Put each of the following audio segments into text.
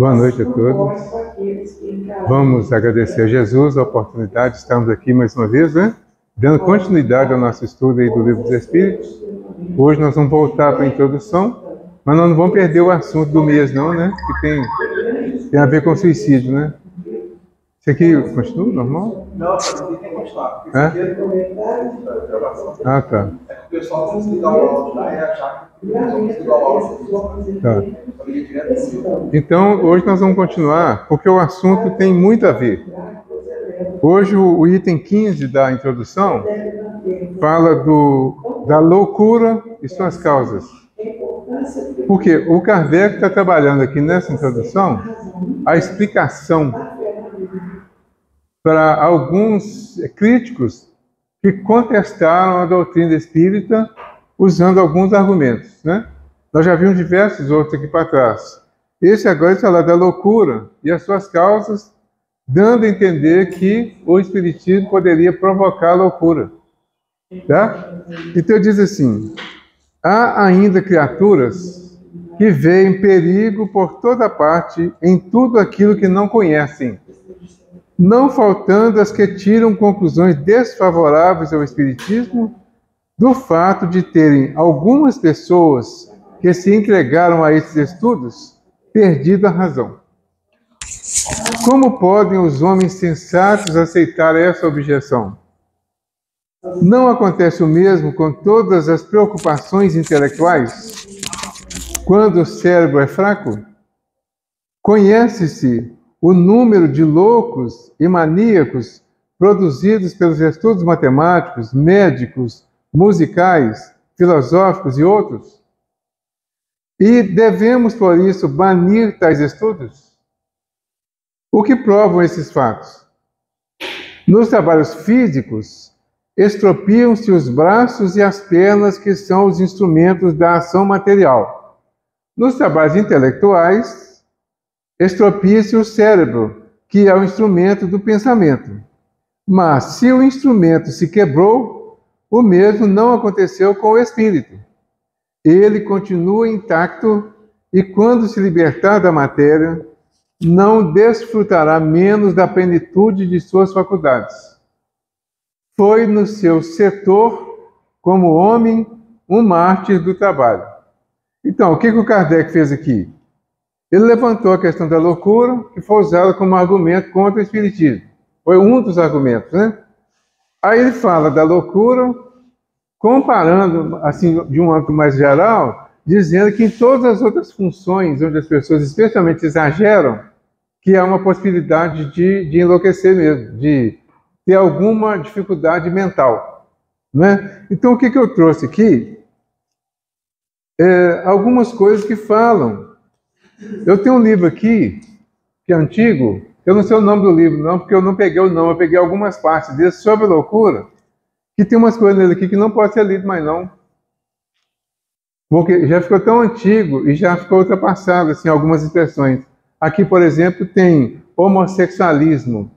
Boa noite a todos. Vamos agradecer a Jesus a oportunidade de estarmos aqui mais uma vez, né? Dando continuidade ao nosso estudo aí do Livro dos Espíritos. Hoje nós vamos voltar para a introdução, mas nós não vamos perder o assunto do mês não, né? Que tem a ver com suicídio, né? Isso aqui continua normal? Não, tem que continuar. Ah, tá. É que o pessoal tem que desligar o áudio lá e achar que o pessoal tem que desligar o áudio. Tá. Então, hoje nós vamos continuar, porque o assunto tem muito a ver. Hoje, o item 15 da introdução fala da loucura e suas causas. Porque o Kardec está trabalhando aqui nessa introdução a explicação para alguns críticos que contestaram a doutrina espírita usando alguns argumentos, né? Nós já vimos diversos outros aqui para trás. Esse agora fala da loucura e as suas causas, dando a entender que o espiritismo poderia provocar a loucura. Tá? Então diz assim: há ainda criaturas que veem perigo por toda parte em tudo aquilo que não conhecem, não faltando as que tiram conclusões desfavoráveis ao espiritismo do fato de terem algumas pessoas que se entregaram a esses estudos perdido a razão. Como podem os homens sensatos aceitar essa objeção? Não acontece o mesmo com todas as preocupações intelectuais? Quando o cérebro é fraco? Conhece-se o número de loucos e maníacos produzidos pelos estudos matemáticos, médicos, musicais, filosóficos e outros? E devemos, por isso, banir tais estudos? O que provam esses fatos? Nos trabalhos físicos, estropiam-se os braços e as pernas, que são os instrumentos da ação material. Nos trabalhos intelectuais, estropia-se o cérebro, que é o instrumento do pensamento. Mas, se o instrumento se quebrou, o mesmo não aconteceu com o espírito. Ele continua intacto e, quando se libertar da matéria, não desfrutará menos da plenitude de suas faculdades. Foi no seu setor, como homem, um mártir do trabalho. Então, o que o Kardec fez aqui? Ele levantou a questão da loucura, que foi usada como argumento contra o espiritismo. Foi um dos argumentos, né? Aí ele fala da loucura, comparando, assim, de um âmbito mais geral, dizendo que em todas as outras funções onde as pessoas especialmente exageram, que há uma possibilidade de enlouquecer mesmo, de ter alguma dificuldade mental, né? Então, o que eu trouxe aqui? Algumas coisas que falam. Eu tenho um livro aqui, que é antigo, eu não sei o nome do livro não, porque eu não peguei o nome, eu peguei algumas partes dele sobre a loucura, que tem umas coisas nele aqui que não pode ser lido mais não. Porque já ficou tão antigo e já ficou ultrapassado, assim, algumas expressões. Aqui, por exemplo, tem homossexualismo.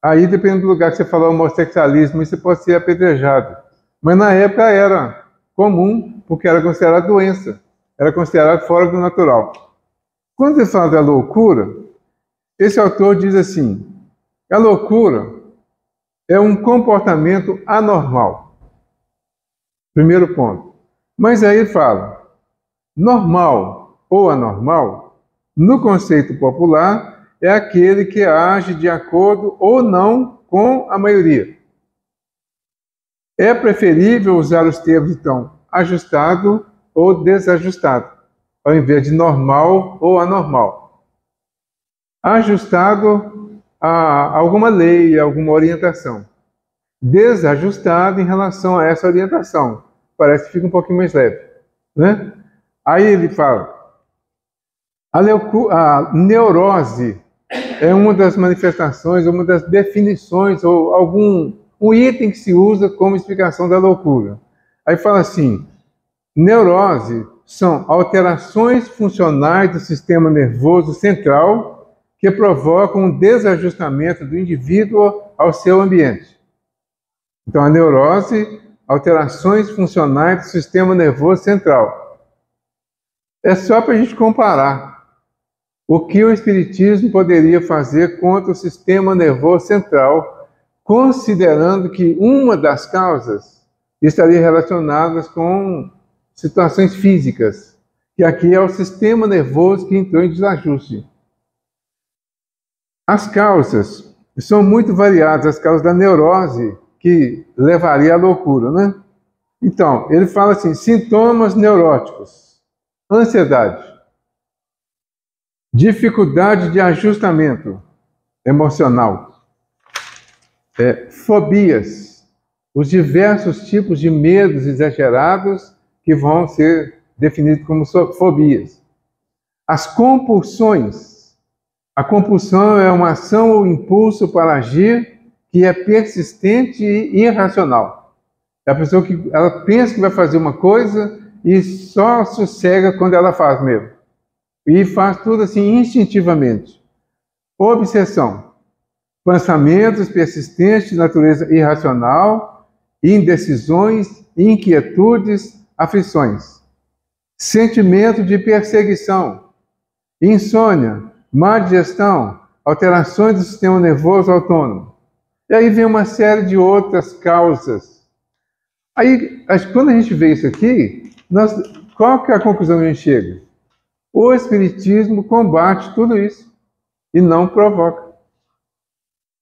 Aí, dependendo do lugar que você falar homossexualismo, isso pode ser apedrejado. Mas na época era comum, porque era considerado doença. Era considerado fora do natural. Quando você fala da loucura, esse autor diz assim: a loucura é um comportamento anormal. Primeiro ponto. Mas aí ele fala, normal ou anormal, no conceito popular, é aquele que age de acordo ou não com a maioria. É preferível usar os termos, então, ajustado ou desajustado, ao invés de normal ou anormal. Ajustado a alguma lei, alguma orientação. Desajustado em relação a essa orientação. Parece que fica um pouquinho mais leve, né? Aí ele fala, a neurose é uma das manifestações, uma das definições, ou um item que se usa como explicação da loucura. Aí fala assim, neurose são alterações funcionais do sistema nervoso central que provocam um desajustamento do indivíduo ao seu ambiente. Então, a neurose, alterações funcionais do sistema nervoso central. É só para a gente comparar. o que o Espiritismo poderia fazer contra o sistema nervoso central, considerando que uma das causas estaria relacionada com situações físicas, que aqui é o sistema nervoso que entrou em desajuste. As causas são muito variadas, as causas da neurose, que levaria à loucura, né? Então, ele fala assim, sintomas neuróticos, ansiedade, dificuldade de ajustamento emocional, fobias, os diversos tipos de medos exagerados que vão ser definidos como fobias. As compulsões. A compulsão é uma ação ou impulso para agir que é persistente e irracional. É a pessoa que ela pensa que vai fazer uma coisa e só sossega quando ela faz mesmo. E faz tudo assim instintivamente. Obsessão. Pensamentos persistentes de natureza irracional, indecisões, inquietudes, aflições. Sentimento de perseguição. Insônia, má digestão, alterações do sistema nervoso autônomo. E aí vem uma série de outras causas. Aí, quando a gente vê isso aqui, qual que é a conclusão que a gente chega? O Espiritismo combate tudo isso e não provoca.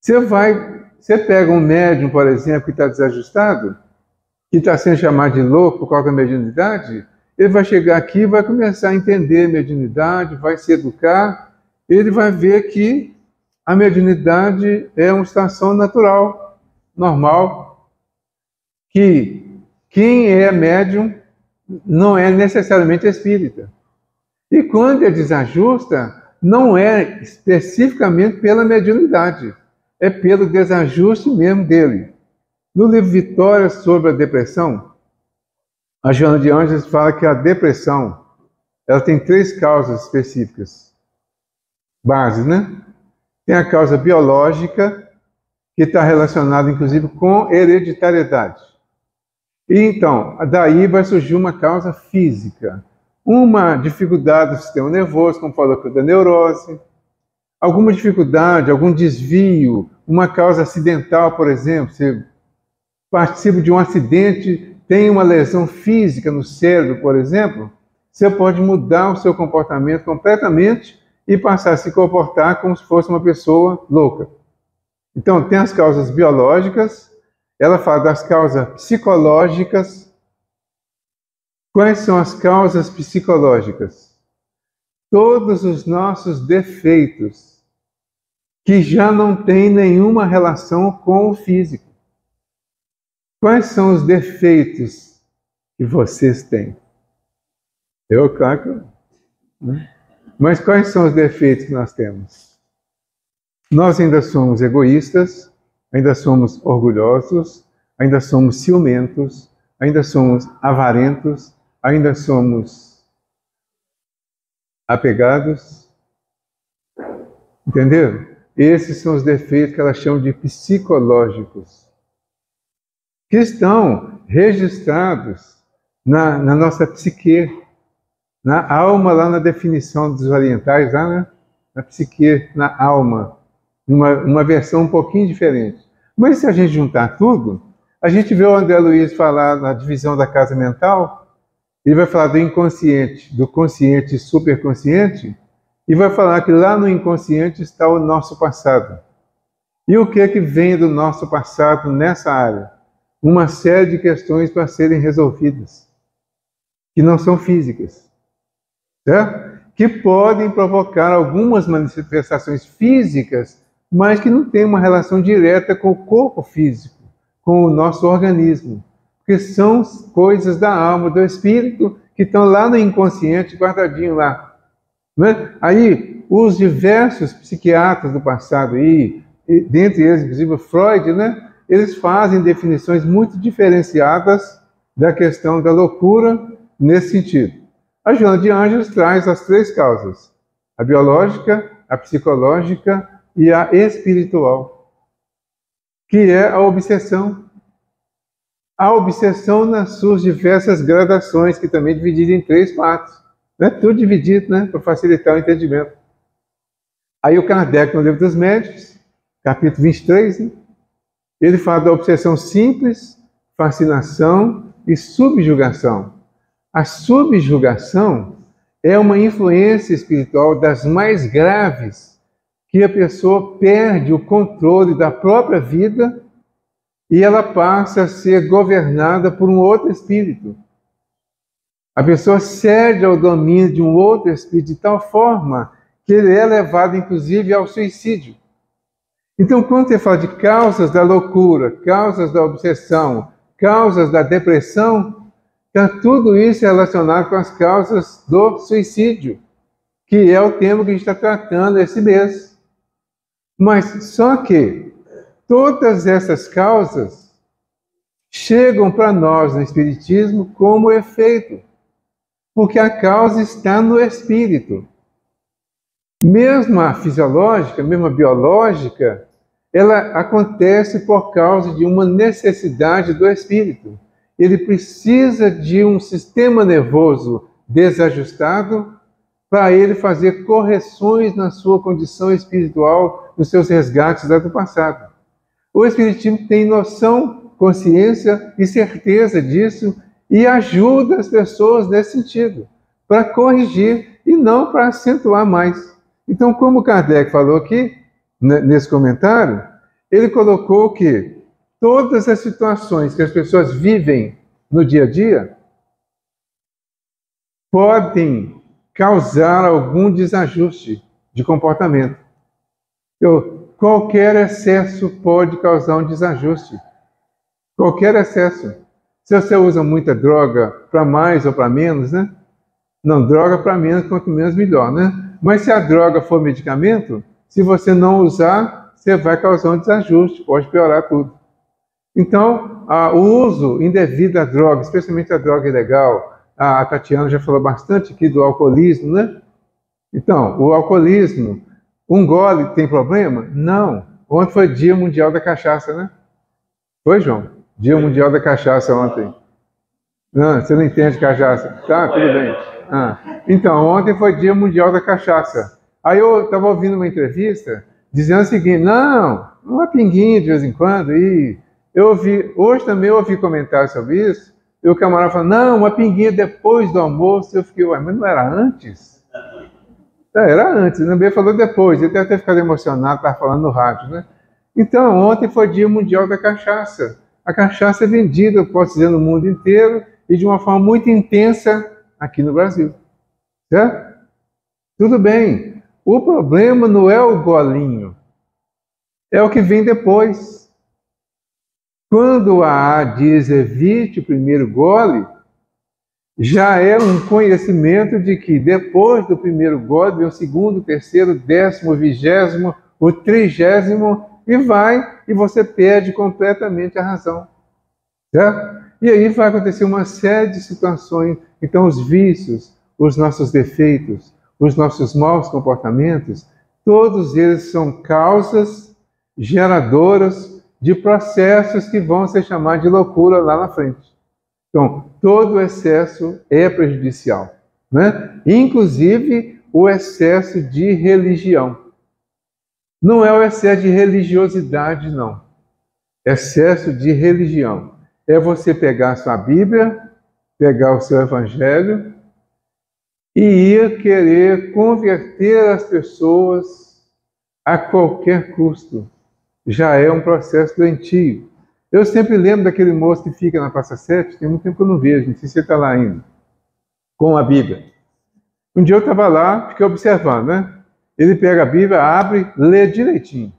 Você pega um médium, por exemplo, que está desajustado, que está sendo chamado de louco por causa da mediunidade, ele vai chegar aqui e vai começar a entender a mediunidade, vai se educar, ele vai ver que a mediunidade é uma situação natural, normal, que quem é médium não é necessariamente espírita. E quando ele desajusta, não é especificamente pela mediunidade, é pelo desajuste mesmo dele. No livro Vitória sobre a Depressão, a Joana de Ângeles fala que a depressão, ela tem 3 causas específicas, bases, né? Tem a causa biológica, que está relacionada, inclusive, com hereditariedade. E então, daí vai surgir uma causa física. Uma dificuldade do sistema nervoso, como falou da neurose. Alguma dificuldade, algum desvio, uma causa acidental, por exemplo. Você participa de um acidente, tem uma lesão física no cérebro, por exemplo, você pode mudar o seu comportamento completamente e passar a se comportar como se fosse uma pessoa louca. Então, tem as causas biológicas, ela fala das causas psicológicas. Quais são as causas psicológicas? Todos os nossos defeitos que já não têm nenhuma relação com o físico. Quais são os defeitos que vocês têm? Eu, claro, né? Mas quais são os defeitos que nós temos? Nós ainda somos egoístas, ainda somos orgulhosos, ainda somos ciumentos, ainda somos avarentos, ainda somos apegados. Entenderam? Esses são os defeitos que ela chama de psicológicos, que estão registrados na nossa psique, na alma, lá na definição dos orientais, lá, né? Na psique, na alma. Uma versão um pouquinho diferente. Mas se a gente juntar tudo, a gente vê o André Luiz falar na divisão da casa mental, ele vai falar do inconsciente, do consciente e superconsciente, e vai falar que lá no inconsciente está o nosso passado. E o que é que vem do nosso passado nessa área? Uma série de questões para serem resolvidas, que não são físicas, certo? Que podem provocar algumas manifestações físicas, mas que não têm uma relação direta com o corpo físico, com o nosso organismo, porque são coisas da alma, do espírito, que estão lá no inconsciente, guardadinho lá. Né? Aí, os diversos psiquiatras do passado, e dentre eles, inclusive, Freud, né? Eles fazem definições muito diferenciadas da questão da loucura nesse sentido. A Joana de Ângeles traz as 3 causas: a biológica, a psicológica e a espiritual, que é a obsessão. A obsessão nas suas diversas gradações, que também é dividida em 3 partes. Né? Tudo dividido, né? Para facilitar o entendimento. Aí o Kardec, no Livro dos Médiuns, capítulo 23, né, ele fala da obsessão simples, fascinação e subjugação. A subjugação é uma influência espiritual das mais graves, que a pessoa perde o controle da própria vida e ela passa a ser governada por um outro espírito. A pessoa cede ao domínio de um outro espírito de tal forma que ele é levado, inclusive, ao suicídio. Então, quando você fala de causas da loucura, causas da obsessão, causas da depressão, então, tudo isso é relacionado com as causas do suicídio, que é o tema que a gente está tratando esse mês. Mas só que todas essas causas chegam para nós no Espiritismo como efeito, porque a causa está no espírito. Mesmo a fisiológica, mesmo a biológica, ela acontece por causa de uma necessidade do espírito. Ele precisa de um sistema nervoso desajustado para ele fazer correções na sua condição espiritual, nos seus resgates lá do passado. O Espiritismo tem noção, consciência e certeza disso e ajuda as pessoas nesse sentido, para corrigir e não para acentuar mais. Então, como Kardec falou aqui, nesse comentário, ele colocou que todas as situações que as pessoas vivem no dia a dia podem causar algum desajuste de comportamento. Qualquer excesso pode causar um desajuste. Qualquer excesso. Se você usa muita droga para mais ou para menos, né? Não, droga para menos, quanto menos melhor, né? Mas se a droga for medicamento, se você não usar, você vai causar um desajuste, pode piorar tudo. Então, o uso indevido da droga, especialmente a droga ilegal, a Tatiana já falou bastante aqui do alcoolismo, né? Então, o alcoolismo, um gole tem problema? Não. Ontem foi Dia Mundial da Cachaça, né? Foi, João? Dia Mundial da Cachaça ontem. Não, você não entende cachaça. Tá, tudo bem. Então, ontem foi Dia Mundial da Cachaça. Aí eu estava ouvindo uma entrevista dizendo o seguinte, não, uma pinguinha de vez em quando. E hoje também eu ouvi comentários sobre isso, e o camarada falou, não, uma pinguinha depois do almoço. Eu fiquei, ué, mas não era antes? Era antes, também falou depois, ele deve ter ficado emocionado, estava falando no rádio, né? Então, ontem foi Dia Mundial da Cachaça. A cachaça é vendida, eu posso dizer, no mundo inteiro, e de uma forma muito intensa aqui no Brasil. Certo? Tudo bem. O problema não é o golinho, é o que vem depois. Quando a AA diz evite o primeiro gole, já é um conhecimento de que depois do primeiro gole vem o segundo, o terceiro, o 10º, o 20º, o 30º, e você perde completamente a razão. Certo? E aí vai acontecer uma série de situações. Então, os vícios, os nossos defeitos, os nossos maus comportamentos, todos eles são causas geradoras de processos que vão se chamar de loucura lá na frente. Então, todo excesso é prejudicial, né? Inclusive o excesso de religião. Não é o excesso de religiosidade, não. Excesso de religião. É você pegar a sua Bíblia, pegar o seu Evangelho e ir querer converter as pessoas a qualquer custo. Já é um processo doentio. Eu sempre lembro daquele moço que fica na Praça 7, tem muito tempo que eu não vejo, não sei se você está lá ainda, com a Bíblia. Um dia eu estava lá, fiquei observando, né? Ele pega a Bíblia, abre, lê direitinho.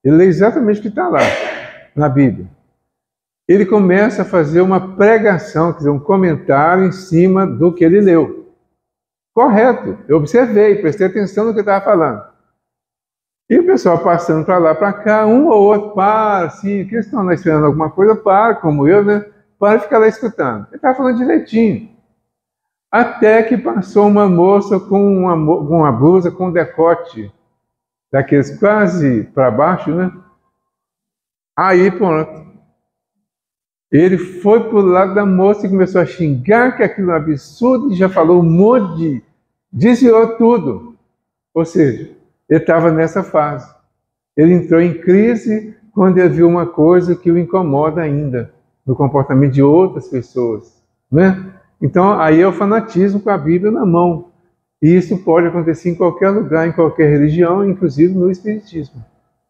Ele lê exatamente o que está lá, na Bíblia. Ele começa a fazer uma pregação, quer dizer, um comentário em cima do que ele leu. Correto, eu observei, prestei atenção no que ele estava falando. E o pessoal passando para lá, para cá, um ou outro, para, assim, que eles estão lá esperando alguma coisa, para, como eu, né? Para ficar lá escutando. Ele estava falando direitinho. Até que passou uma moça com uma blusa com decote, daqueles quase para baixo, né? Aí, pronto. Ele foi para o lado da moça e começou a xingar que aquilo é um absurdo e já falou um monte de... desviou tudo. Ou seja, Ele estava nessa fase. Ele entrou em crise quando ele viu uma coisa que o incomoda ainda no comportamento de outras pessoas, né? Então, aí é o fanatismo com a Bíblia na mão. E isso pode acontecer em qualquer lugar, em qualquer religião, inclusive no Espiritismo,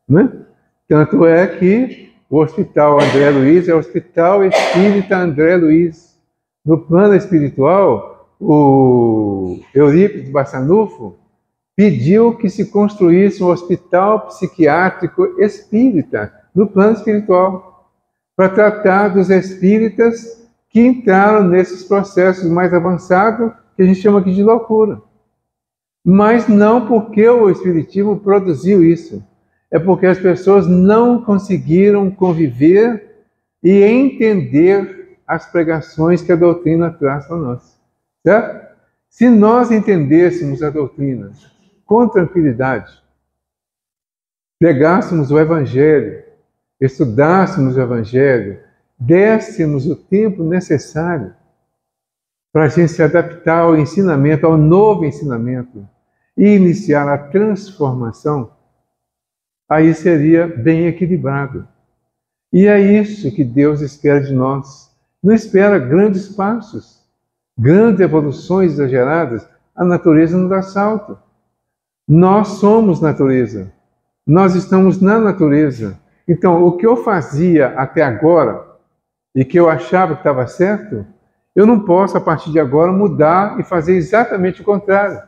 né? Tanto é que o Hospital André Luiz é o Hospital Espírita André Luiz. No plano espiritual, o Eurípides Bassanufo pediu que se construísse um hospital psiquiátrico espírita no plano espiritual, para tratar dos espíritas que entraram nesses processos mais avançados, que a gente chama aqui de loucura. Mas não porque o Espiritismo produziu isso, é porque as pessoas não conseguiram conviver e entender as pregações que a doutrina traz para nós, certo? Se nós entendêssemos a doutrina com tranquilidade, pregássemos o Evangelho, estudássemos o Evangelho, dessemos o tempo necessário para a gente se adaptar ao ensinamento, ao novo ensinamento, e iniciar a transformação, aí seria bem equilibrado. E é isso que Deus espera de nós. Não espera grandes passos, grandes evoluções exageradas. A natureza não dá salto. Nós somos natureza. Nós estamos na natureza. Então, o que eu fazia até agora, e que eu achava que estava certo, eu não posso, a partir de agora, mudar e fazer exatamente o contrário.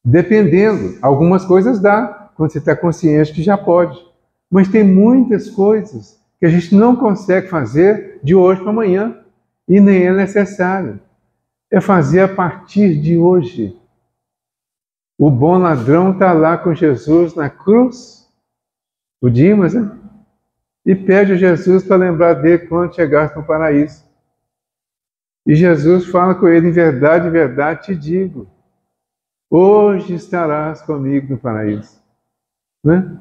Dependendo, algumas coisas dá, quando você está consciente que já pode. Mas tem muitas coisas que a gente não consegue fazer de hoje para amanhã, e nem é necessário. É fazer a partir de hoje. O bom ladrão está lá com Jesus na cruz, o Dimas, né? E pede a Jesus para lembrar dele quando chegasse no paraíso. E Jesus fala com ele, em verdade te digo, hoje estarás comigo no paraíso. Né?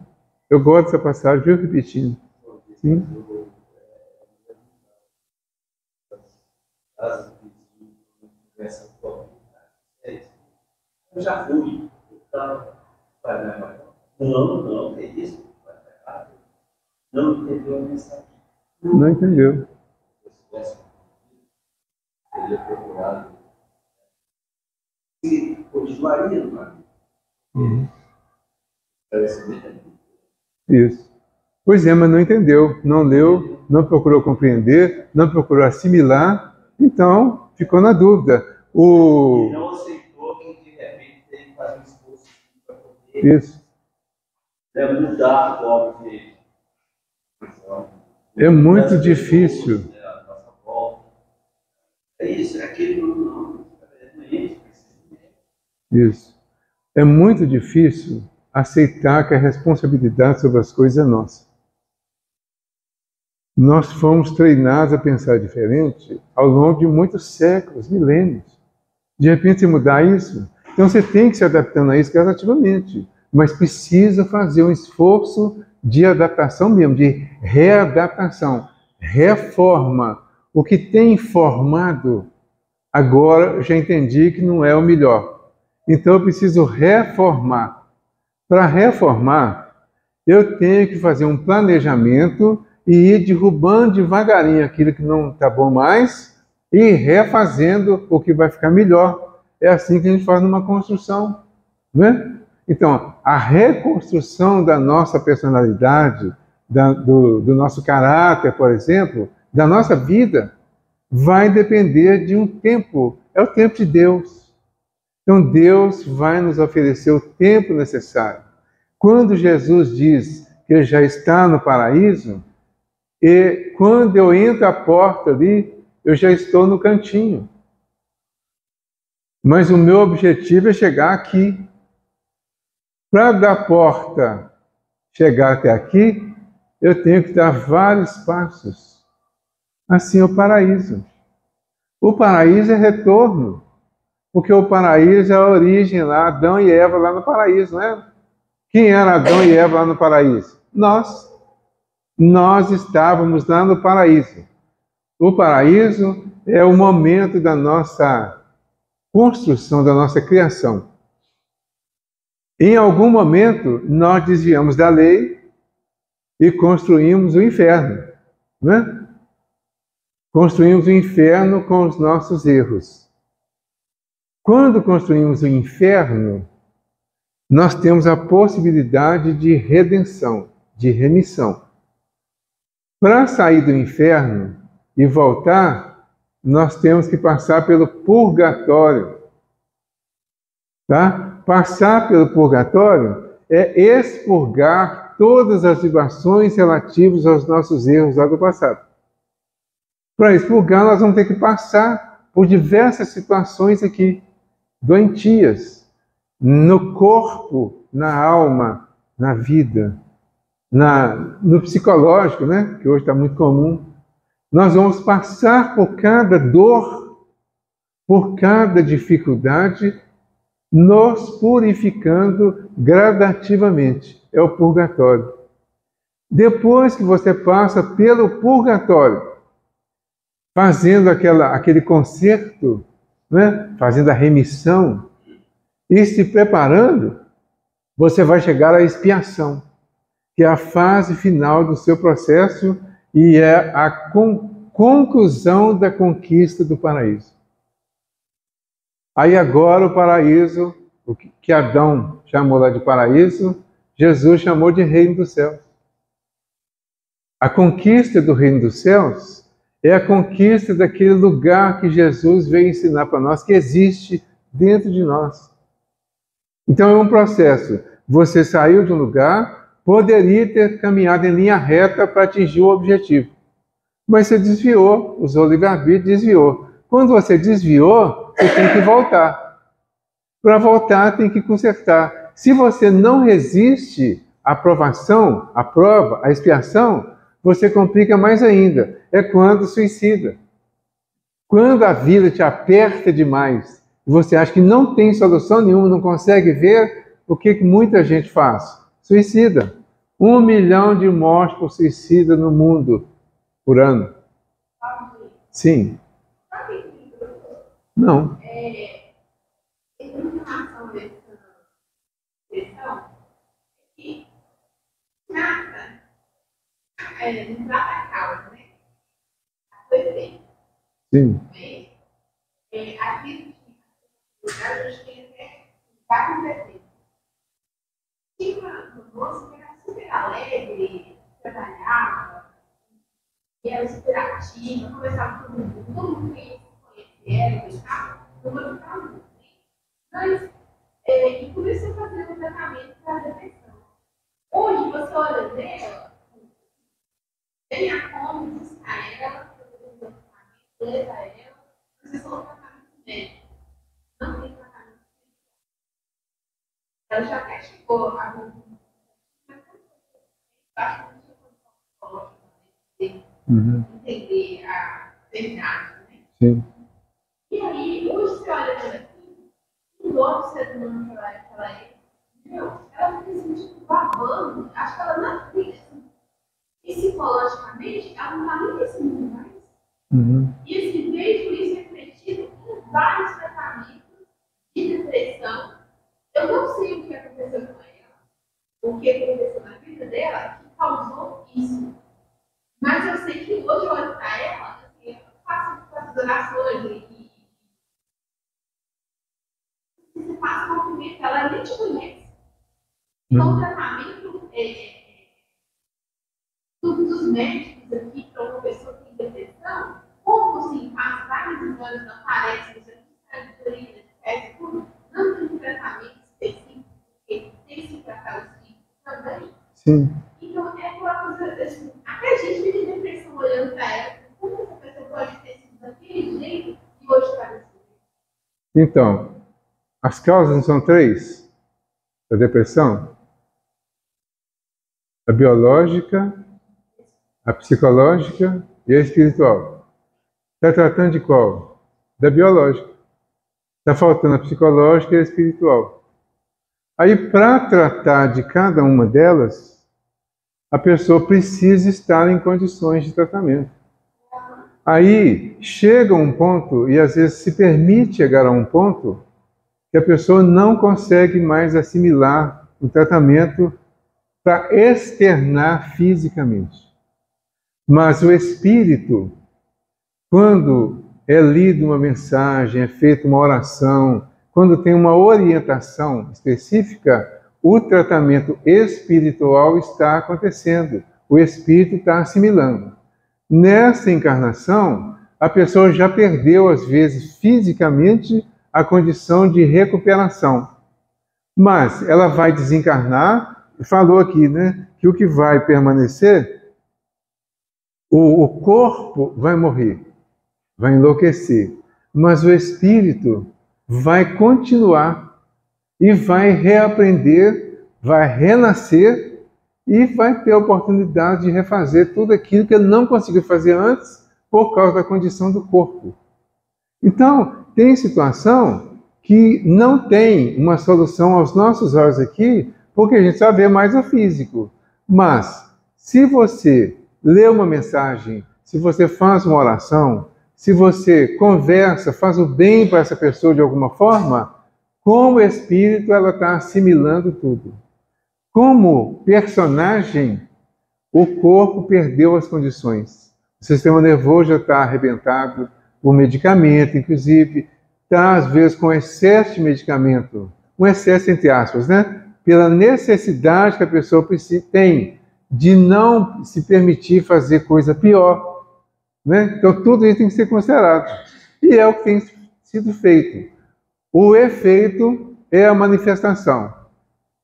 Eu gosto dessa passagem, viu repetindo. Sim. Eu já fui. Não, é isso. Não entendeu a mensagem. Não entendeu. Teria procurado. E continuaria, não é? Isso. Pois é, mas não entendeu, não leu, não procurou compreender, não procurou assimilar, então ficou na dúvida. E não aceitou que de repente tem que fazer um esforço para poder mudar a forma de. É muito difícil. É isso, é aquilo não é isso. Isso. É muito difícil aceitar que a responsabilidade sobre as coisas é nossa. Nós fomos treinados a pensar diferente ao longo de muitos séculos, milênios. De repente, você mudar isso, então você tem que se adaptando a isso gradativamente, mas precisa fazer um esforço de adaptação mesmo, de readaptação, reforma. O que tem formado, agora eu já entendi que não é o melhor. Então eu preciso reformar. Para reformar, eu tenho que fazer um planejamento e ir derrubando devagarinho aquilo que não está bom mais e refazendo o que vai ficar melhor. É assim que a gente faz numa construção, né? Então, a reconstrução da nossa personalidade, do nosso caráter, por exemplo, da nossa vida, vai depender de um tempo. É o tempo de Deus. Então, Deus vai nos oferecer o tempo necessário. Quando Jesus diz que Ele já está no paraíso, e quando eu entro a porta ali, eu já estou no cantinho. Mas o meu objetivo é chegar aqui. Para da porta chegar até aqui, eu tenho que dar vários passos. Assim é o paraíso. O paraíso é retorno. Porque o paraíso é a origem lá, Adão e Eva lá no paraíso, não é? Quem era Adão e Eva lá no paraíso? Nós. Nós estávamos lá no paraíso. O paraíso é o momento da nossa construção, da nossa criação. Em algum momento, nós desviamos da lei e construímos o inferno, né? Construímos o inferno com os nossos erros. Quando construímos o inferno, nós temos a possibilidade de redenção, de remissão. Para sair do inferno e voltar, nós temos que passar pelo purgatório. Tá? Passar pelo purgatório é expurgar todas as vibrações relativas aos nossos erros lá do passado. Para expurgar, nós vamos ter que passar por diversas situações aqui, doentias, no corpo, na alma, na vida, no psicológico, né? Que hoje está muito comum. Nós vamos passar por cada dor, por cada dificuldade, nos purificando gradativamente. É o purgatório. Depois que você passa pelo purgatório, fazendo aquele conserto, né? Fazendo a remissão, e se preparando, você vai chegar à expiação, que é a fase final do seu processo e é a conclusão da conquista do paraíso. Aí agora o paraíso, o que Adão chamou lá de paraíso, Jesus chamou de reino dos céus. A conquista do reino dos céus é a conquista daquele lugar que Jesus veio ensinar para nós, que existe dentro de nós. Então é um processo. Você saiu de um lugar, poderia ter caminhado em linha reta para atingir o objetivo. Mas você desviou, usou o livre-arbítrio, desviou. Quando você desviou, você tem que voltar. Para voltar, tem que consertar. Se você não resiste à provação, à prova, à expiação, você complica mais ainda. É quando suicida. Quando a vida te aperta demais, e você acha que não tem solução nenhuma, não consegue ver, o que muita gente faz? Suicida. 1 milhão de mortes por suicida no mundo por ano. Sim. Não. Em relação a essa questão, que trata, não trata a causa, né? A coisa bem. Sim. Aquilo que a gente tem até vários exemplos. Tinha uma moça que era super alegre, trabalhava, e era super ativa, conversava com todo mundo que conhecia e tal, não vou ficar muito. Mas, e começou a fazer um tratamento para a depressão. Hoje, você olha nela, tem a como buscar ela, fazer um tratamento, leva ela, você só um tratamento médico. Não tem tratamento médico. Ela já até chegou a conclusão, mas acho que não tinha condição psicológica de entender a verdade, né? Sim. E aí, hoje você olha ela aqui, um outro ser humano que ela é, ela fica sentindo babando, acho que ela não fica assim. Psicologicamente, ela não está nem nesse mundo mais. E assim, vejo isso refletido em vários tratamentos de depressão. Eu não sei o que aconteceu com ela, o que aconteceu na vida dela que causou isso. Mas eu sei que hoje eu olho para ela, assim, eu faço as orações e você passa um movimento, ela nem te conhece. Então, o tratamento dos médicos aqui para uma pessoa que tem depressão, como assim, faz vários exames, não aparece, você não sabe de urina, de tudo, não tem um tratamento específico, porque tem que tratar os tipos também. Sim. Então, é aquela coisa assim, até a gente fica em depressão olhando para ela, como essa pessoa pode ter sido daquele jeito e hoje está desse jeito? Então, as causas não são 3 da depressão? A biológica, a psicológica e a espiritual. Está tratando de qual? Da biológica. Está faltando a psicológica e a espiritual. Aí, para tratar de cada uma delas, a pessoa precisa estar em condições de tratamento. Aí, chega um ponto, e às vezes se permite chegar a um ponto, que a pessoa não consegue mais assimilar o tratamento para externar fisicamente. Mas o espírito, quando é lida uma mensagem, é feita uma oração, quando tem uma orientação específica, o tratamento espiritual está acontecendo. O espírito está assimilando. Nessa encarnação, a pessoa já perdeu, às vezes, fisicamente, a condição de recuperação. Mas ela vai desencarnar, falou aqui, né, que o que vai permanecer, o corpo vai morrer, vai enlouquecer, mas o espírito vai continuar e vai reaprender, vai renascer e vai ter a oportunidade de refazer tudo aquilo que ele não conseguiu fazer antes por causa da condição do corpo. Então, tem situação que não tem uma solução aos nossos olhos aqui, porque a gente só vê mais o físico. Mas, se você lê uma mensagem, se você faz uma oração, se você conversa, faz o bem para essa pessoa de alguma forma, como espírito ela está assimilando tudo. Como personagem, o corpo perdeu as condições. O sistema nervoso já está arrebentado por medicamento, inclusive, está às vezes com excesso de medicamento. Um excesso entre aspas, né? Pela necessidade que a pessoa tem de não se permitir fazer coisa pior. Né? Então, tudo isso tem que ser considerado. E é o que tem sido feito. O efeito é a manifestação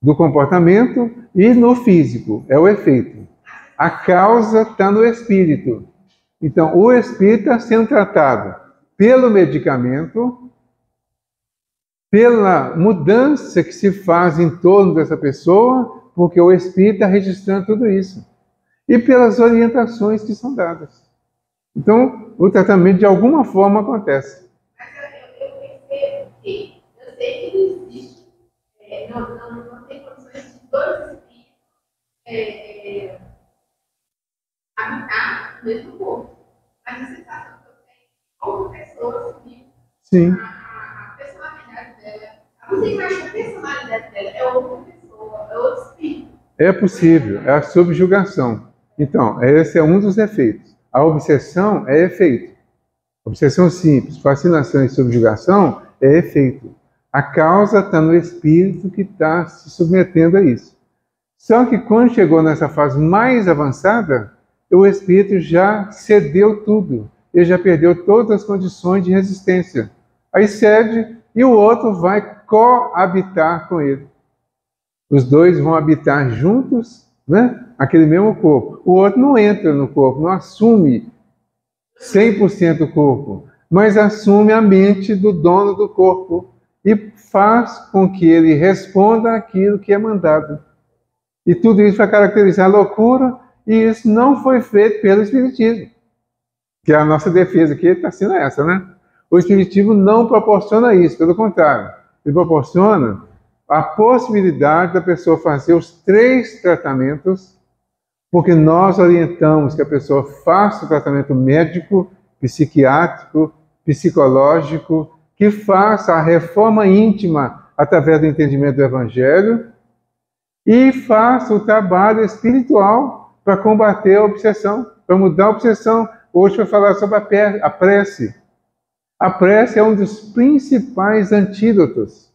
do comportamento e no físico, é o efeito. A causa está no espírito. Então, o espírito está sendo tratado pelo medicamento, pela mudança que se faz em torno dessa pessoa, porque o espírito está registrando tudo isso. E pelas orientações que são dadas. Então, o tratamento de alguma forma acontece. Mas eu percebo que, eu sei que não existe, não tem condições de dois espíritos habitar no mesmo corpo. Mas a sensação que eu tenho, como pessoa assumir a personalidade dela, você imagina a personalidade dela é outra pessoa, é outro espírito. É possível, é a subjugação. Então, esse é um dos efeitos. A obsessão é efeito. Obsessão simples, fascinação e subjugação é efeito. A causa está no espírito que está se submetendo a isso. Só que quando chegou nessa fase mais avançada, o espírito já cedeu tudo. Ele já perdeu todas as condições de resistência. Aí cede e o outro vai coabitar com ele. Os dois vão habitar juntos, né? Aquele mesmo corpo. O outro não entra no corpo, não assume 100% o corpo, mas assume a mente do dono do corpo e faz com que ele responda aquilo que é mandado. E tudo isso vai caracterizar a loucura, e isso não foi feito pelo Espiritismo. Que a nossa defesa aqui está sendo essa, né? O Espiritismo não proporciona isso, pelo contrário. Ele proporciona a possibilidade da pessoa fazer os 3 tratamentos, porque nós orientamos que a pessoa faça o tratamento médico, psiquiátrico, psicológico, que faça a reforma íntima através do entendimento do Evangelho e faça o trabalho espiritual para combater a obsessão, para mudar a obsessão. Hoje vai falar sobre a prece. A prece é um dos principais antídotos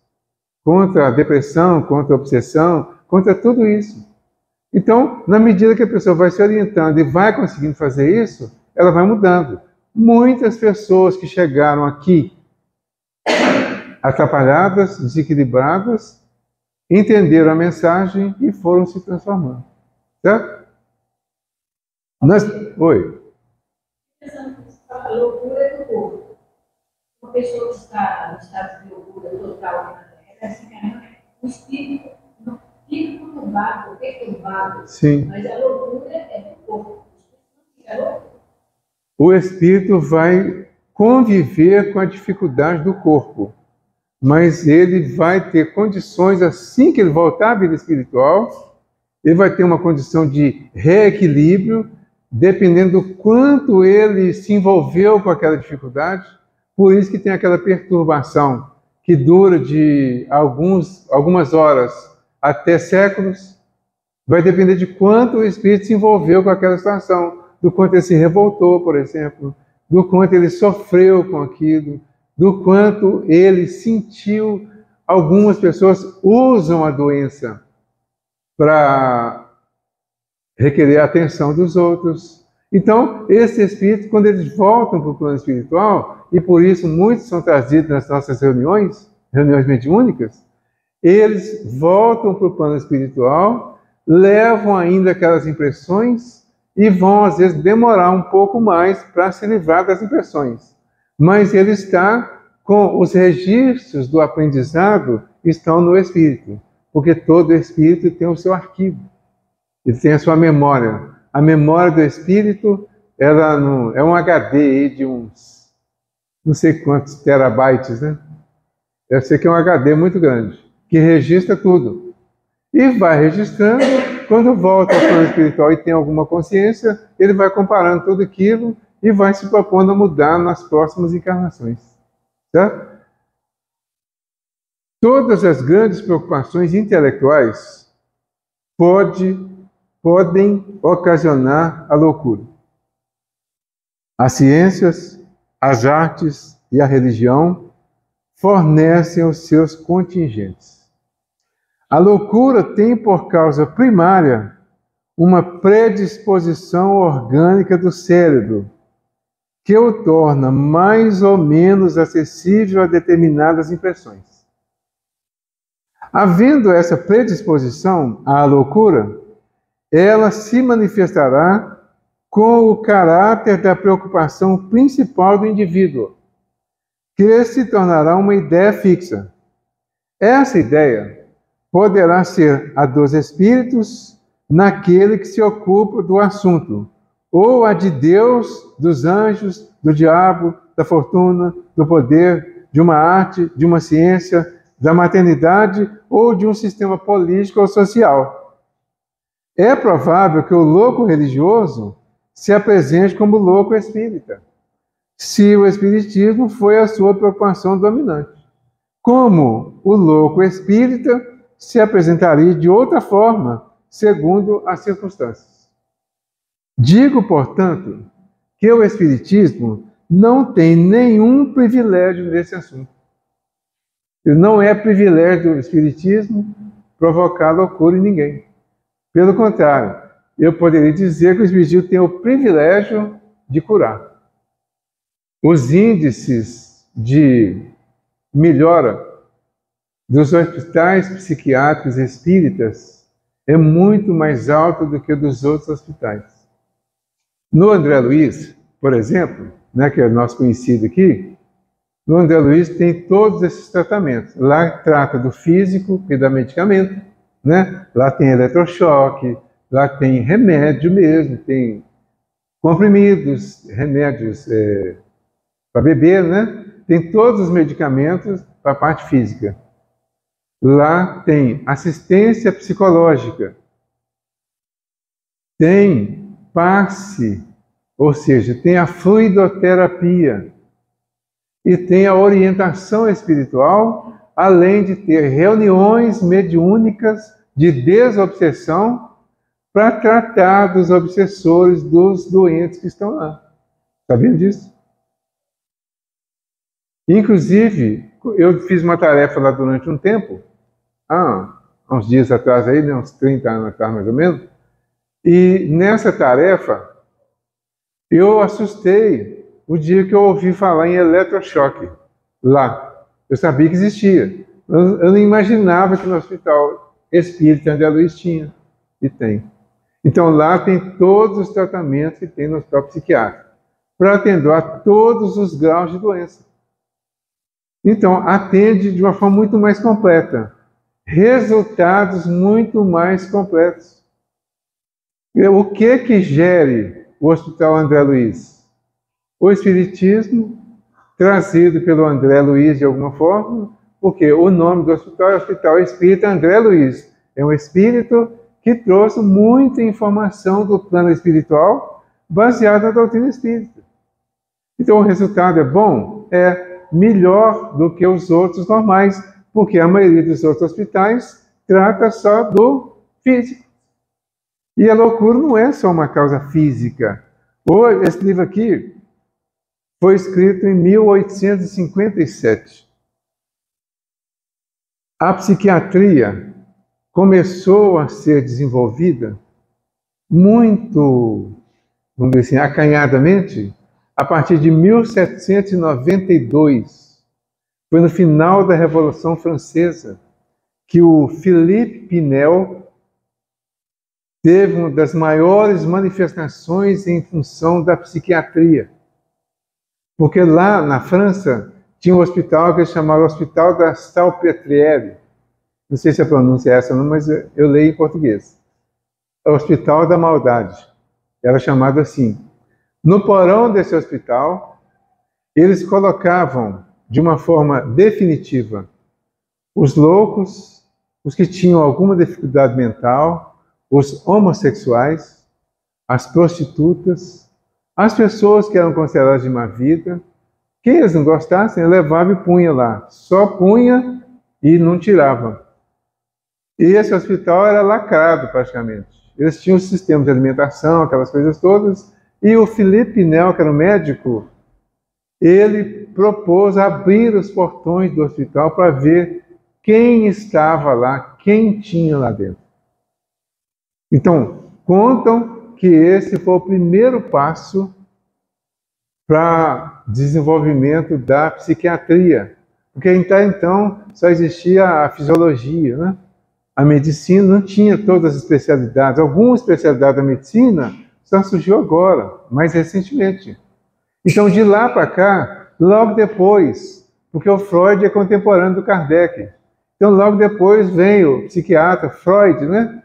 contra a depressão, contra a obsessão, contra tudo isso. Então, na medida que a pessoa vai se orientando e vai conseguindo fazer isso, ela vai mudando. Muitas pessoas que chegaram aqui atrapalhadas, desequilibradas, entenderam a mensagem e foram se transformando. Certo? Oi. A loucura do corpo. Uma pessoa que está no estado de loucura total, o espírito não fica conturbado, perturbado. Sim. Mas a loucura é do corpo. O espírito não fica louco. O espírito vai conviver com a dificuldade do corpo, mas ele vai ter condições, assim que ele voltar à vida espiritual, ele vai ter uma condição de reequilíbrio, dependendo do quanto ele se envolveu com aquela dificuldade. Por isso que tem aquela perturbação, que dura de algumas horas até séculos, vai depender de quanto o espírito se envolveu com aquela situação, do quanto ele se revoltou, por exemplo, do quanto ele sofreu com aquilo, do quanto ele sentiu. Algumas pessoas usam a doença para requerer a atenção dos outros. Então, esses espíritos, quando eles voltam para o plano espiritual, e por isso muitos são trazidos nas nossas reuniões mediúnicas, eles voltam para o plano espiritual, levam ainda aquelas impressões e vão, às vezes, demorar um pouco mais para se livrar das impressões. Mas ele está com os registros do aprendizado, estão no espírito, porque todo espírito tem o seu arquivo, ele tem a sua memória. A memória do espírito, ela não, é um HD de uns, não sei quantos terabytes, né? Eu sei que é um HD muito grande, que registra tudo. E vai registrando, quando volta ao plano espiritual e tem alguma consciência, ele vai comparando tudo aquilo e vai se propondo a mudar nas próximas encarnações. Certo? Todas as grandes preocupações intelectuais podem ocasionar a loucura. As ciências, as artes e a religião fornecem os seus contingentes. A loucura tem por causa primária uma predisposição orgânica do cérebro, que o torna mais ou menos acessível a determinadas impressões. Havendo essa predisposição à loucura, ela se manifestará com o caráter da preocupação principal do indivíduo, que se tornará uma ideia fixa. Essa ideia poderá ser a dos espíritos naquele que se ocupa do assunto, ou a de Deus, dos anjos, do diabo, da fortuna, do poder, de uma arte, de uma ciência, da maternidade ou de um sistema político ou social. É provável que o louco religioso se apresente como louco espírita, se o espiritismo foi a sua preocupação dominante. Como o louco espírita se apresentaria de outra forma, segundo as circunstâncias. Digo, portanto, que o espiritismo não tem nenhum privilégio nesse assunto. Não é privilégio do espiritismo provocar loucura em ninguém. Pelo contrário, eu poderia dizer que o espiritismo tem o privilégio de curar. Os índices de melhora dos hospitais psiquiátricos espíritas é muito mais alto do que dos outros hospitais. No André Luiz, por exemplo, né, que é nosso conhecido aqui, no André Luiz tem todos esses tratamentos. Lá trata do físico e do medicamento, né? Lá tem eletrochoque, lá tem remédio mesmo, tem comprimidos, remédios para beber, né? Tem todos os medicamentos para a parte física. Lá tem assistência psicológica, tem passe, ou seja, tem a fluidoterapia e tem a orientação espiritual, além de ter reuniões mediúnicas de desobsessão para tratar dos obsessores, dos doentes que estão lá. Sabia disso? Inclusive, eu fiz uma tarefa lá durante um tempo, há uns dias atrás, aí, né, uns 30 anos atrás mais ou menos, e nessa tarefa eu assustei o dia que eu ouvi falar em eletrochoque lá. Eu sabia que existia. Eu não imaginava que no Hospital Espírita André Luiz tinha, e tem. Então lá tem todos os tratamentos que tem no hospital psiquiátrico, para atender a todos os graus de doença. Então atende de uma forma muito mais completa, resultados muito mais completos. O que gere o Hospital André Luiz? O Espiritismo, trazido pelo André Luiz de alguma forma, porque o nome do hospital é Hospital Espírita André Luiz. É um espírito que trouxe muita informação do plano espiritual baseada na doutrina espírita. Então o resultado é bom? É. melhor do que os outros normais, porque a maioria dos outros hospitais trata só do físico. E a loucura não é só uma causa física. Esse livro aqui foi escrito em 1857. A psiquiatria começou a ser desenvolvida muito, vamos dizer assim, acanhadamente, a partir de 1792. Foi no final da Revolução Francesa que o Philippe Pinel teve uma das maiores manifestações em função da psiquiatria. Porque lá na França tinha um hospital que eles chamavam Hospital da Salpêtrière. Não sei se a pronúncia é essa, não, mas eu leio em português. É o Hospital da Maldade. Era chamado assim. No porão desse hospital, eles colocavam de uma forma definitiva os loucos, os que tinham alguma dificuldade mental, os homossexuais, as prostitutas, as pessoas que eram consideradas de má vida. Quem eles não gostassem, levava e punha lá. Só punha e não tirava. E esse hospital era lacrado praticamente. Eles tinham os sistemas de alimentação, aquelas coisas todas. E o Philippe Pinel, que era um médico, ele propôs abrir os portões do hospital para ver quem estava lá, quem tinha lá dentro. Então, contam que esse foi o primeiro passo para desenvolvimento da psiquiatria. Porque então só existia a fisiologia, né? A medicina não tinha todas as especialidades. Alguma especialidade da medicina só surgiu agora, mais recentemente. Então, de lá para cá, logo depois, porque o Freud é contemporâneo do Kardec. Então, logo depois vem o psiquiatra Freud, né?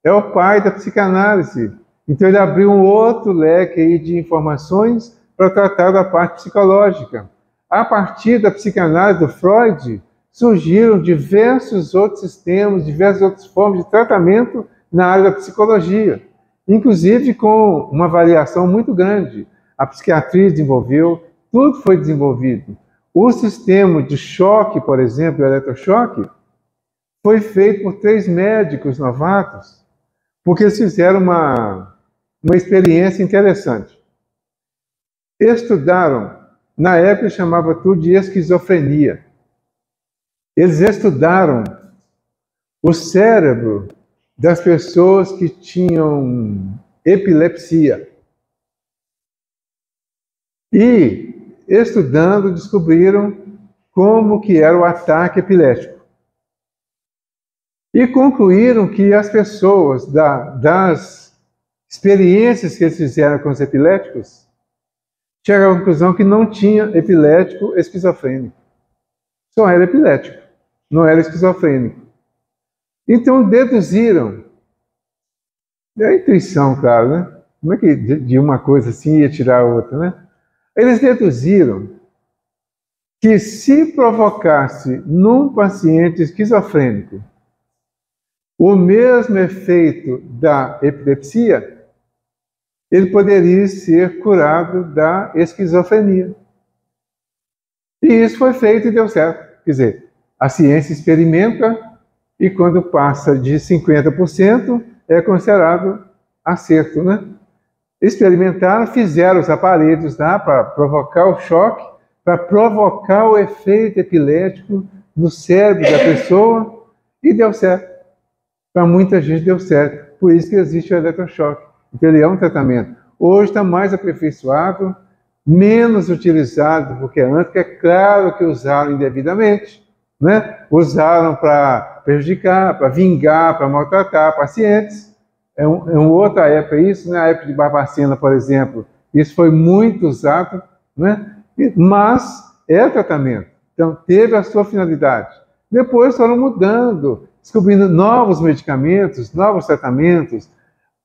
É o pai da psicanálise. Então, ele abriu um outro leque aí de informações para tratar da parte psicológica. A partir da psicanálise do Freud, surgiram diversos outros sistemas, diversas outras formas de tratamento na área da psicologia, inclusive com uma variação muito grande. A psiquiatria desenvolveu, tudo foi desenvolvido. O sistema de choque, por exemplo, o eletrochoque, foi feito por 3 médicos novatos, porque eles fizeram uma experiência interessante. Estudaram, na época chamava tudo de esquizofrenia. Eles estudaram o cérebro das pessoas que tinham epilepsia. E, estudando, descobriram como que era o ataque epilético. E concluíram que as pessoas das experiências que eles fizeram com os epiléticos chegaram à conclusão que não tinha epilético esquizofrênico. Só era epilético, não era esquizofrênico. Então deduziram, é a intuição, claro, né? Como é que de uma coisa assim ia tirar a outra, né? Eles deduziram que se provocasse num paciente esquizofrênico o mesmo efeito da epilepsia, ele poderia ser curado da esquizofrenia. E isso foi feito e deu certo. Quer dizer, a ciência experimenta e quando passa de 50% é considerado acerto, né? Experimentaram, fizeram os aparelhos lá para provocar o choque, para provocar o efeito epilético no cérebro da pessoa e deu certo. Para muita gente deu certo. Por isso que existe o eletrochoque. Então ele é um tratamento. Hoje está mais aperfeiçoado, menos utilizado, porque antes é claro que usaram indevidamente, né? Usaram para prejudicar, para vingar, para maltratar pacientes. É uma outra época isso, né? A época de Barbacena, por exemplo, isso foi muito usado, né? Mas é tratamento. Então teve a sua finalidade. Depois foram mudando, descobrindo novos medicamentos, novos tratamentos.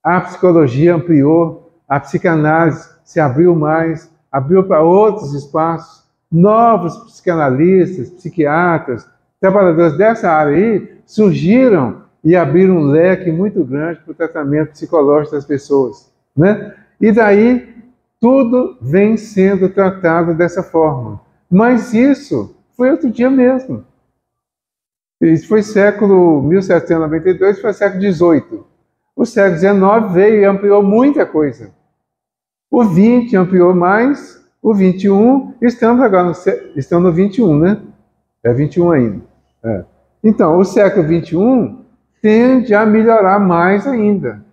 A psicologia ampliou, a psicanálise se abriu mais, abriu para outros espaços, novos psicanalistas, psiquiatras, trabalhadores dessa área aí surgiram e abriram um leque muito grande para o tratamento psicológico das pessoas, né? E daí tudo vem sendo tratado dessa forma. Mas isso foi outro dia mesmo. Isso foi século 1792, foi século XVIII. O século XIX veio e ampliou muita coisa. O XX ampliou mais, o XXI, estamos agora no XXI, né? É 21 ainda. É. Então, o século XXI tende a melhorar mais ainda.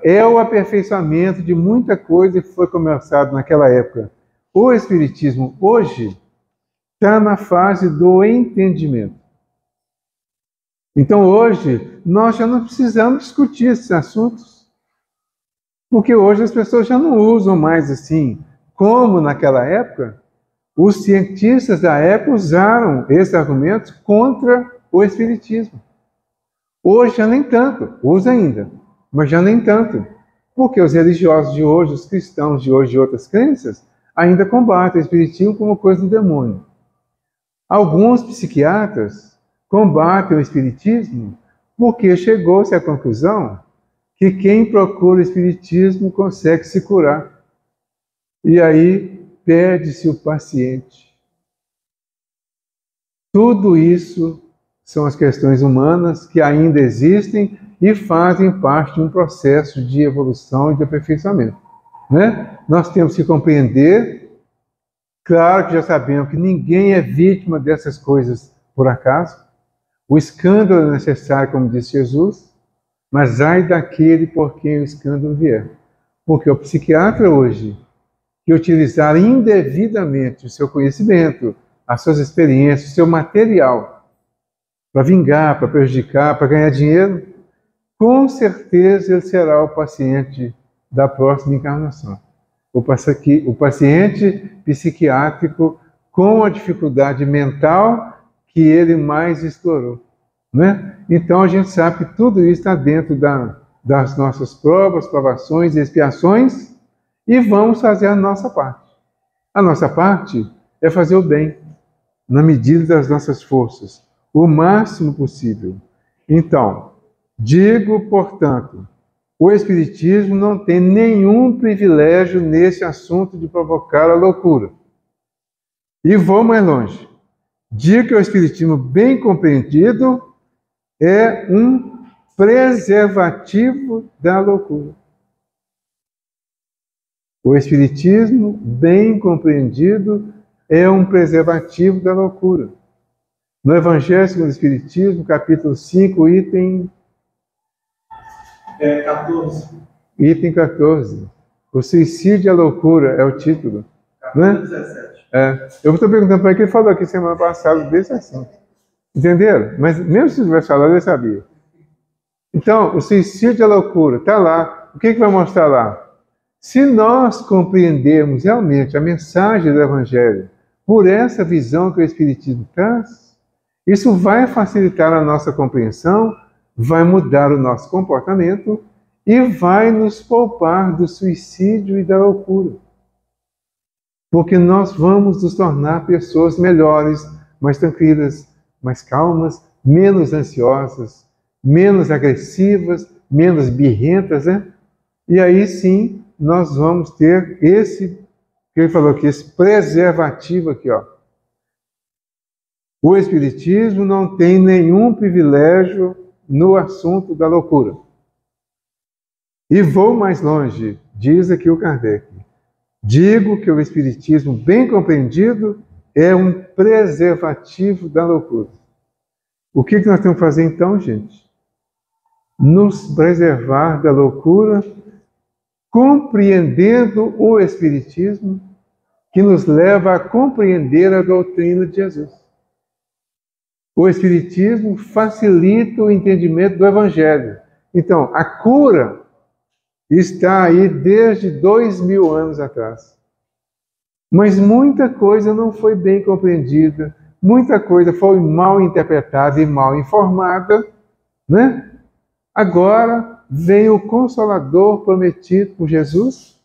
É o aperfeiçoamento de muita coisa que foi começado naquela época. O Espiritismo hoje está na fase do entendimento. Então hoje nós já não precisamos discutir esses assuntos, porque hoje as pessoas já não usam mais assim, como naquela época, os cientistas da época usaram esses argumentos contra o Espiritismo. Hoje já nem tanto, usa ainda, mas já nem tanto, porque os religiosos de hoje, os cristãos de hoje de outras crenças, ainda combatem o Espiritismo como coisa do demônio. Alguns psiquiatras combatem o Espiritismo porque chegou-se à conclusão que quem procura o Espiritismo consegue se curar. E aí perde-se o paciente. Tudo isso são as questões humanas que ainda existem e fazem parte de um processo de evolução e de aperfeiçoamento, né? Nós temos que compreender, claro que já sabemos que ninguém é vítima dessas coisas por acaso. O escândalo é necessário, como disse Jesus, mas ai daquele por quem o escândalo vier. Porque o psiquiatra hoje, que utilizar indevidamente o seu conhecimento, as suas experiências, o seu material, para vingar, para prejudicar, para ganhar dinheiro, com certeza ele será o paciente da próxima encarnação. O paciente psiquiátrico com a dificuldade mental que ele mais explorou, né? Então a gente sabe que tudo isso está dentro das nossas provas, provações e expiações, e vamos fazer a nossa parte. A nossa parte é fazer o bem, na medida das nossas forças, o máximo possível. Então, digo, portanto, o Espiritismo não tem nenhum privilégio nesse assunto de provocar a loucura. E vou mais longe. Digo que o Espiritismo bem compreendido é um preservativo da loucura. O Espiritismo bem compreendido é um preservativo da loucura. No Evangelho segundo o Espiritismo, capítulo 5, item 14. Item 14. O suicídio e a loucura é o título. Né? 17. Eu estou perguntando para ele, que ele falou aqui semana passada desse assunto. Entenderam? Mas mesmo se tivesse falado, ele sabia. Então, o suicídio e a loucura, está lá. O que vai mostrar lá? Se nós compreendermos realmente a mensagem do Evangelho por essa visão que o Espiritismo traz, isso vai facilitar a nossa compreensão, vai mudar o nosso comportamento e vai nos poupar do suicídio e da loucura. Porque nós vamos nos tornar pessoas melhores, mais tranquilas, mais calmas, menos ansiosas, menos agressivas, menos birrentas, né? E aí sim, nós vamos ter esse, que ele falou aqui, esse preservativo aqui, ó. O Espiritismo não tem nenhum privilégio no assunto da loucura. E vou mais longe, diz aqui o Kardec. Digo que o Espiritismo bem compreendido é um preservativo da loucura. O que nós temos que fazer então, gente? Nos preservar da loucura, compreendendo o Espiritismo, que nos leva a compreender a doutrina de Jesus. O Espiritismo facilita o entendimento do Evangelho. Então, a cura está aí desde 2000 anos atrás. Mas muita coisa não foi bem compreendida, muita coisa foi mal interpretada e mal informada, né? Agora vem o Consolador prometido por Jesus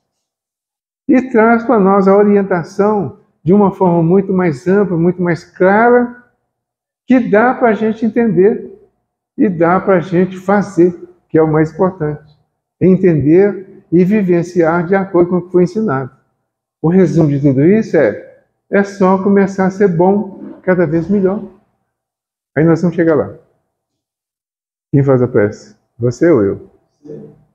e traz para nós a orientação de uma forma muito mais ampla, muito mais clara, que dá para a gente entender e dá para a gente fazer, que é o mais importante. Entender e vivenciar de acordo com o que foi ensinado. O resumo de tudo isso é: É só começar a ser bom cada vez melhor. Aí nós vamos chegar lá. Quem faz a prece? Você ou eu?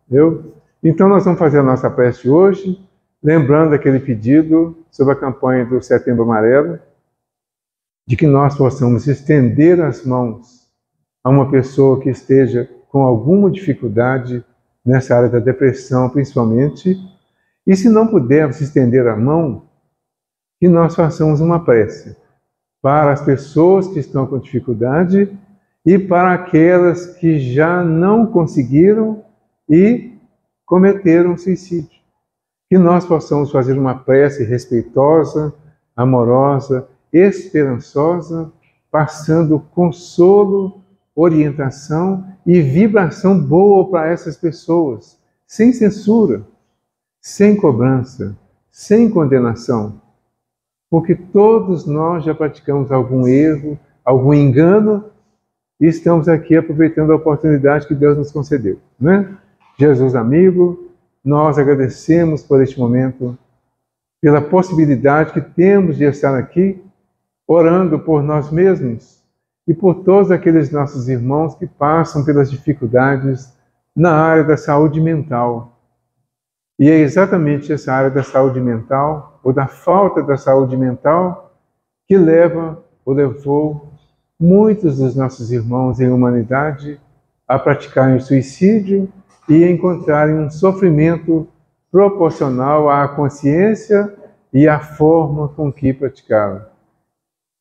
Eu? Então nós vamos fazer a nossa prece hoje, lembrando aquele pedido sobre a campanha do Setembro Amarelo, de que nós possamos estender as mãos a uma pessoa que esteja com alguma dificuldade nessa área da depressão, principalmente, e se não pudermos estender a mão, que nós façamos uma prece para as pessoas que estão com dificuldade e para aquelas que já não conseguiram e cometeram suicídio. Que nós possamos fazer uma prece respeitosa, amorosa, esperançosa, passando consolo, orientação e vibração boa para essas pessoas, sem censura, sem cobrança, sem condenação. Porque todos nós já praticamos algum erro, algum engano, e estamos aqui aproveitando a oportunidade que Deus nos concedeu, né? Jesus amigo, nós agradecemos por este momento, pela possibilidade que temos de estar aqui, orando por nós mesmos e por todos aqueles nossos irmãos que passam pelas dificuldades na área da saúde mental. E é exatamente essa área da saúde mental, ou da falta da saúde mental, que leva ou levou muitos dos nossos irmãos em humanidade a praticarem o suicídio e a encontrarem um sofrimento proporcional à consciência e à forma com que praticaram.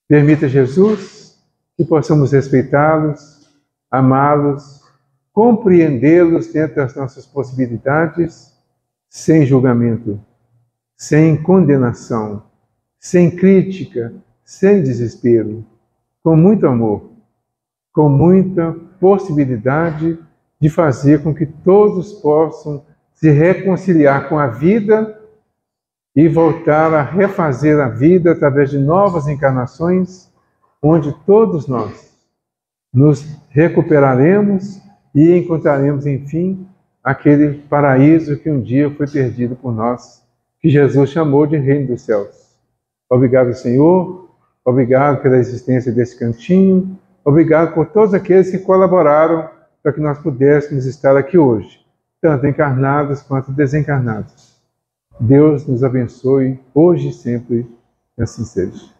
Permita, Jesus, que possamos respeitá-los, amá-los, compreendê-los dentro das nossas possibilidades, sem julgamento, sem condenação, sem crítica, sem desespero, com muito amor, com muita possibilidade de fazer com que todos possam se reconciliar com a vida e voltar a refazer a vida através de novas encarnações, onde todos nós nos recuperaremos e encontraremos, enfim, aquele paraíso que um dia foi perdido por nós, que Jesus chamou de Reino dos Céus. Obrigado, Senhor. Obrigado pela existência desse cantinho. Obrigado por todos aqueles que colaboraram para que nós pudéssemos estar aqui hoje, tanto encarnados quanto desencarnados. Deus nos abençoe hoje e sempre, que assim seja.